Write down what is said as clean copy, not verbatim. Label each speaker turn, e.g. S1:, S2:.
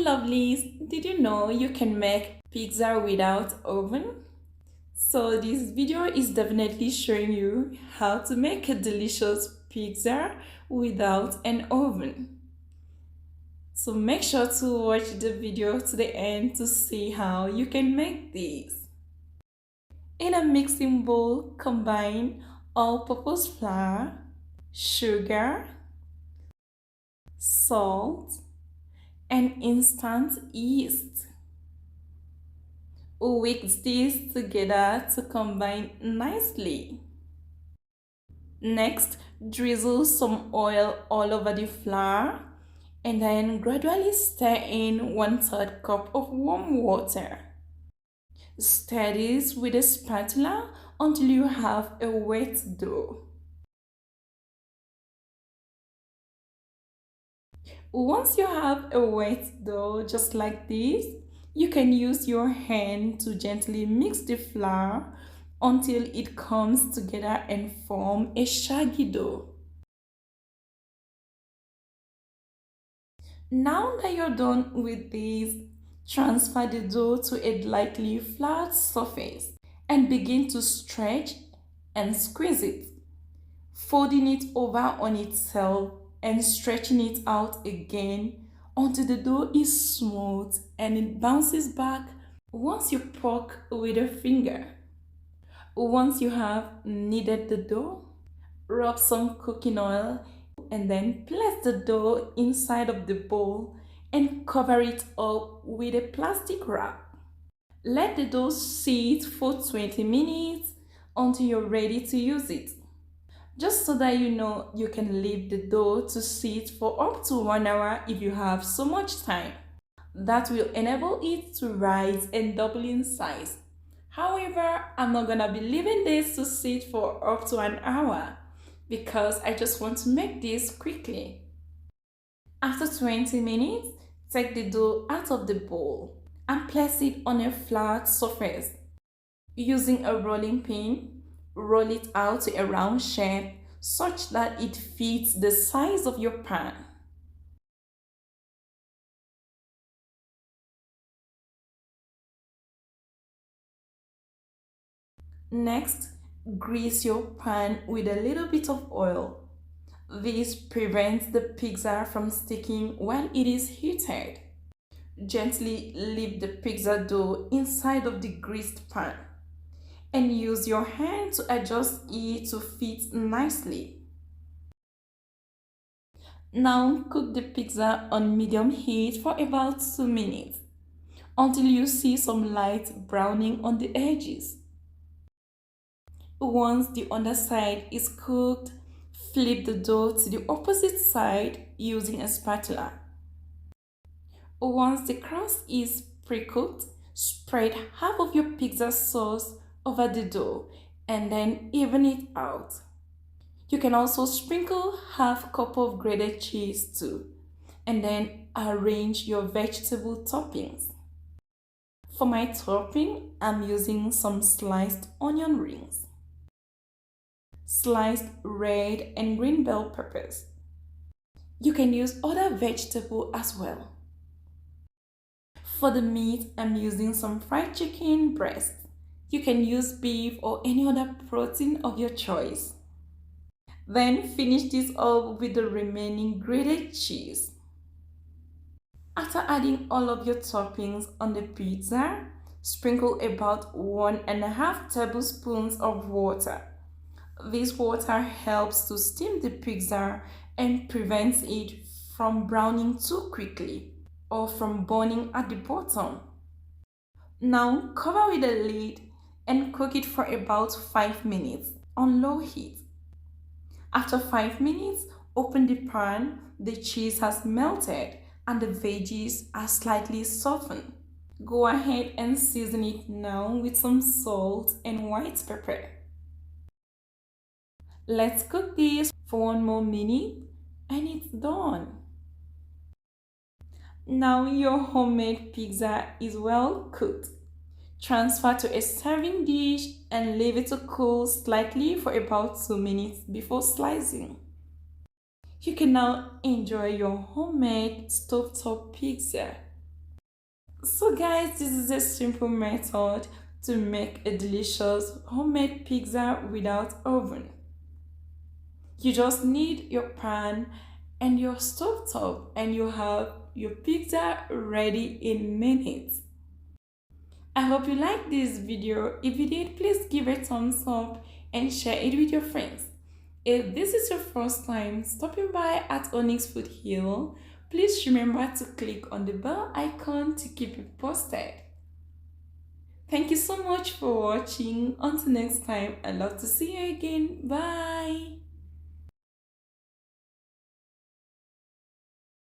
S1: lovelies, did you know you can make pizza without oven? So this video is definitely showing you how to make a delicious pizza without an oven. So make sure to watch the video to the end to see how you can make this. In a mixing bowl, combine all-purpose flour, sugar, salt, and instant yeast. Whisk these together to combine nicely. Next, drizzle some oil all over the flour and then gradually stir in 1/3 cup of warm water. Stir this with a spatula until you have a wet dough. Once you have a wet dough just like this, you can use your hand to gently mix the flour until it comes together and form a shaggy dough. Now that you're done with this, transfer the dough to a lightly flat surface and begin to stretch and squeeze it, folding it over on itself and stretching it out again until the dough is smooth and it bounces back once you poke with a finger. Once you have kneaded the dough, rub some cooking oil and then place the dough inside of the bowl and cover it up with a plastic wrap. Let the dough sit for 20 minutes until you're ready to use it. Just so that you know, you can leave the dough to sit for up to 1 hour if you have so much time. That will enable it to rise and double in size. However, I'm not gonna be leaving this to sit for up to an hour because I just want to make this quickly. After 20 minutes, take the dough out of the bowl and place it on a flat surface. Using a rolling pin, roll it out to a round shape such that it fits the size of your pan. Next, grease your pan with a little bit of oil. This prevents the pizza from sticking while it is heated. Gently leave the pizza dough inside of the greased pan and use your hand to adjust it to fit nicely. Now cook the pizza on medium heat for about 2 minutes until you see some light browning on the edges. Once the underside is cooked, flip the dough to the opposite side using a spatula. Once the crust is pre-cooked, spread half of your pizza sauce over the dough and then even it out. You can also sprinkle half cup of grated cheese too and then arrange your vegetable toppings. For my topping, I'm using some sliced onion rings, sliced red and green bell peppers. You can use other vegetables as well. For the meat, I'm using some fried chicken breast. You can use beef or any other protein of your choice. Then finish this up with the remaining grated cheese. After adding all of your toppings on the pizza, sprinkle about 1.5 tablespoons of water. This water helps to steam the pizza and prevents it from browning too quickly or from burning at the bottom. Now cover with a lid and cook it for about 5 minutes on low heat. After 5 minutes, open the pan. The cheese has melted and the veggies are slightly softened. Go ahead and season it now with some salt and white pepper. Let's cook this for 1 more minute and it's done. Now your homemade pizza is well cooked. Transfer to a serving dish and leave it to cool slightly for about 2 minutes before slicing. You can now enjoy your homemade stovetop pizza. So guys, this is a simple method to make a delicious homemade pizza without oven. You just need your pan and your stove top and you have your pizza ready in minutes. I hope you liked this video. If you did, please give a thumbs up and share it with your friends. If this is your first time stopping by at Onyx Food Hill, please remember to click on the bell icon to keep you posted. Thank you so much for watching. Until next time, I'd love to see you again. Bye.